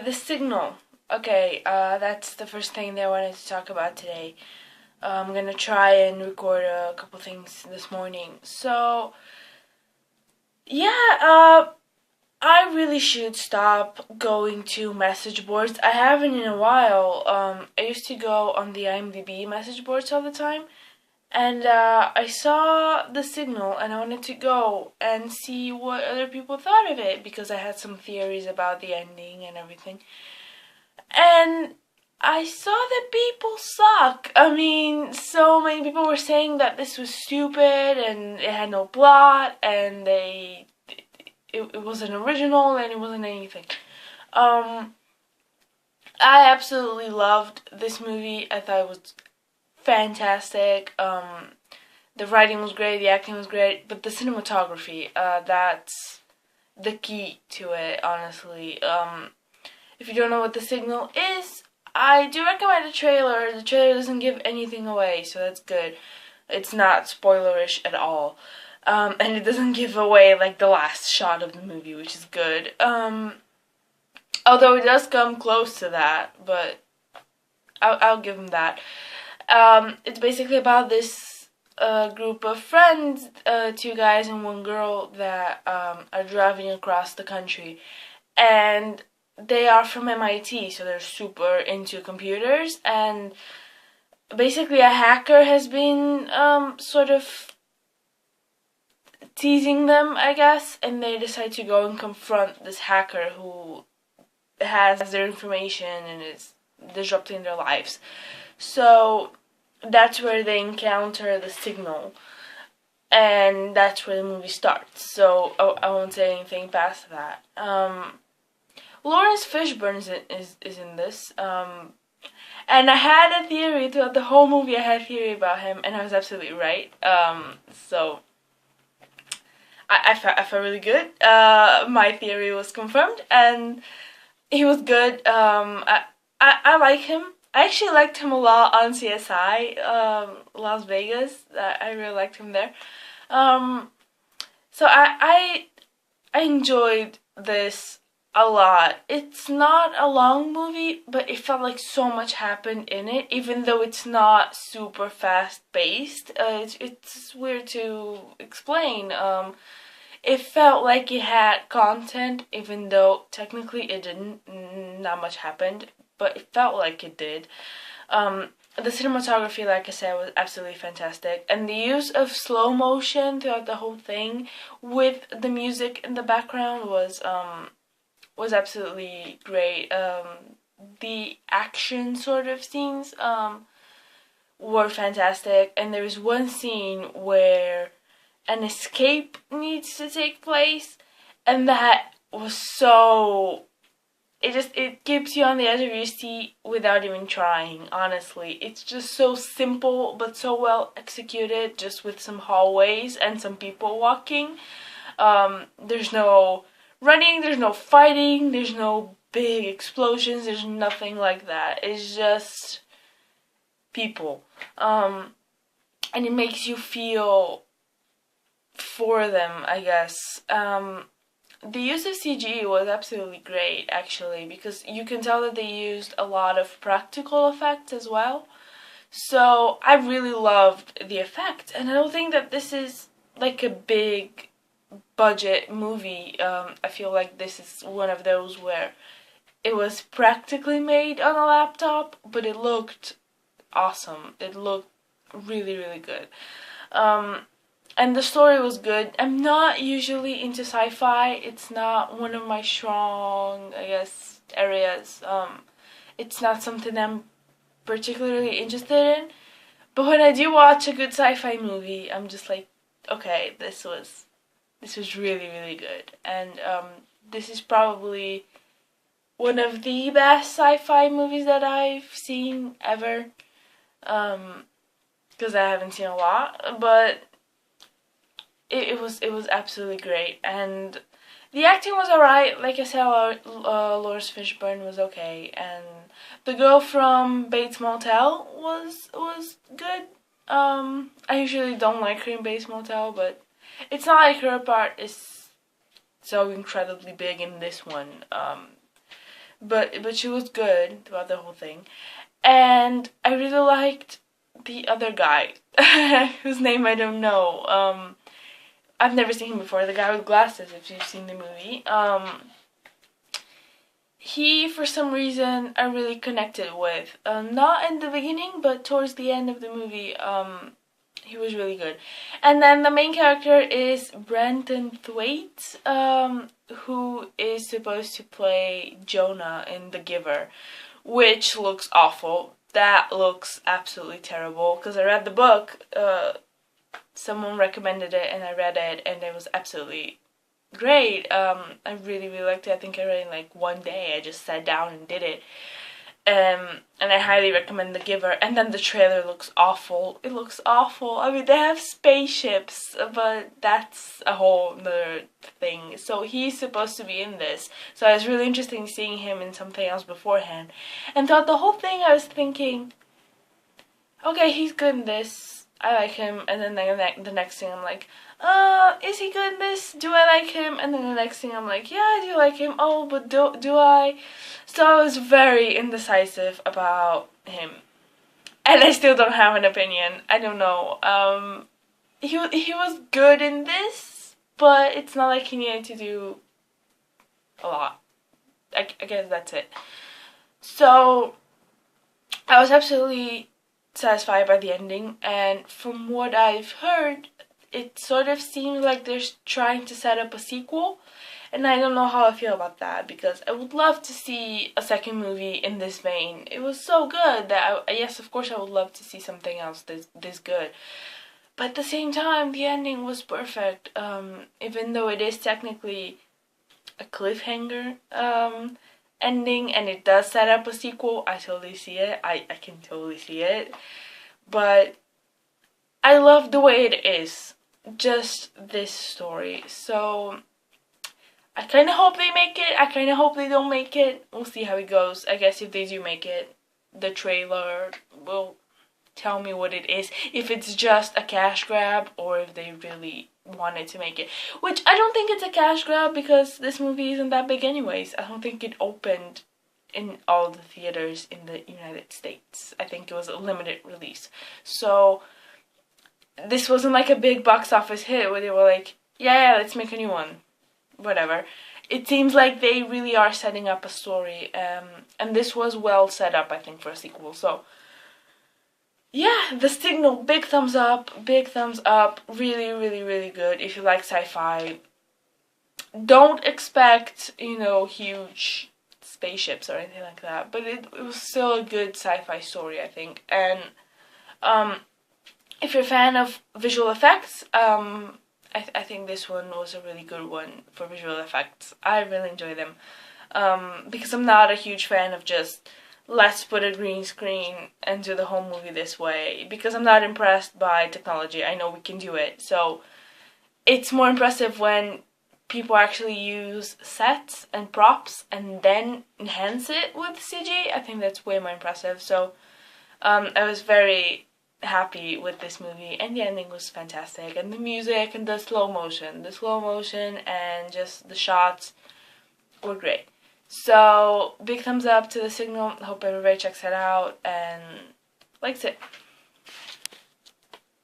The Signal. Okay, that's the first thing that I wanted to talk about today. I'm gonna try and record a couple things this morning. So, yeah, I really should stop going to message boards. I haven't in a while. I used to go on the IMDb message boards all the time, and I saw The Signal, and I wanted to go and see what other people thought of it because I had some theories about the ending and everything. And I saw that people suck. I mean, so many people were saying that this was stupid and it had no plot and it wasn't original and it wasn't anything. Um, I absolutely loved this movie. I thought it was fantastic. The writing was great, the acting was great, but the cinematography, that's the key to it, honestly. If you don't know what The Signal is, I do recommend the trailer. The trailer doesn't give anything away, so that's good. It's not spoilerish at all. And it doesn't give away, like, the last shot of the movie, which is good. Although it does come close to that, but I'll give him that. It's basically about this group of friends, two guys and one girl, that are driving across the country. And they are from MIT, so they're super into computers, and basically a hacker has been sort of teasing them, I guess, and they decide to go and confront this hacker who has their information and is disrupting their lives. So that's where they encounter The Signal, and that's where the movie starts. So I won't say anything past that. Laurence Fishburne is in this, and I had a theory throughout the whole movie. I had a theory about him, and I was absolutely right. So I felt really good. My theory was confirmed, and he was good. I like him. I actually liked him a lot on CSI, Las Vegas. I really liked him there. So I enjoyed this a lot. It's not a long movie, but it felt like so much happened in it, even though it's not super fast paced. It's weird to explain. It felt like it had content, even though technically it didn't. Not much happened, but it felt like it did. The cinematography, like I said, was absolutely fantastic, and the use of slow motion throughout the whole thing with the music in the background was absolutely great. The action sort of scenes were fantastic, and there was one scene where an escape needs to take place, and that was so... It keeps you on the edge of your seat without even trying, honestly. It's just so simple, but so well executed, just with some hallways and some people walking. There's no running, there's no fighting, there's no big explosions, there's nothing like that. It's just people. And it makes you feel for them, I guess. The use of CG was absolutely great, actually, because you can tell that they used a lot of practical effects as well. So I really loved the effect, and I don't think that this is like a big budget movie. I feel like this is one of those where it was practically made on a laptop, but it looked awesome. It looked really, really good. And the story was good. I'm not usually into sci-fi. It's not one of my strong, I guess, areas. It's not something I'm particularly interested in. But when I do watch a good sci-fi movie, I'm just like, okay, this was really, really good. And this is probably one of the best sci-fi movies that I've seen ever. Because I haven't seen a lot, but it was absolutely great, and the acting was alright. Like I said, Laurence Fishburne was okay, and the girl from Bates Motel was good. I usually don't like her in Bates Motel, but it's not like her part is so incredibly big in this one. but she was good throughout the whole thing. And I really liked the other guy, whose name I don't know. I've never seen him before. The guy with glasses, if you've seen the movie. He, for some reason, I really connected with. Not in the beginning, but towards the end of the movie, he was really good. And then the main character is Brenton Thwaites, who is supposed to play Jonah in The Giver, which looks awful. That looks absolutely terrible, because I read the book, someone recommended it, and I read it, and it was absolutely great. I really, really liked it. I think I read it in like one day. I just sat down and did it. And I highly recommend The Giver. And then the trailer looks awful. It looks awful. I mean, they have spaceships, but that's a whole other thing. So he's supposed to be in this. So it was really interesting seeing him in something else beforehand. And throughout the whole thing, I was thinking, okay, he's good in this. I like him. And then the next thing, I'm like, is he good in this? Do I like him? And then the next thing, I'm like, yeah, I do like him. Oh, but do I? So I was very indecisive about him. And I still don't have an opinion. I don't know. He was good in this, but it's not like he needed to do a lot. I guess that's it. So I was absolutely satisfied by the ending, and from what I've heard, it sort of seems like they're trying to set up a sequel, and I don't know how I feel about that, because I would love to see a second movie in this vein. It was so good that, yes, of course I would love to see something else this good. But at the same time, the ending was perfect, even though it is technically a cliffhanger ending, and it does set up a sequel. I totally see it. I can totally see it. But I love the way it is. Just this story. So I kind of hope they make it. I kind of hope they don't make it. We'll see how it goes. I guess if they do make it, the trailer will tell me what it is. If it's just a cash grab or if they really wanted to make it. Which I don't think it's a cash grab, because this movie isn't that big anyways. I don't think it opened in all the theaters in the United States. I think it was a limited release. So this wasn't like a big box office hit where they were like, yeah, let's make a new one. Whatever. It seems like they really are setting up a story. And this was well set up, I think, for a sequel. So yeah, The Signal, big thumbs up. Big thumbs up. Really, really, really good. If you like sci-fi, don't expect, huge spaceships or anything like that. But it was still a good sci-fi story, I think. And if you're a fan of visual effects, I think this one was a really good one for visual effects. I really enjoy them. Because I'm not a huge fan of just, let's put a green screen and do the whole movie this way. Because I'm not impressed by technology. I know we can do it. So it's more impressive when people actually use sets and props and then enhance it with CG. I think that's way more impressive. So I was very happy with this movie, and the ending was fantastic, and the music and the slow motion and just the shots were great. So big thumbs up to The Signal. Hope everybody checks it out and likes it.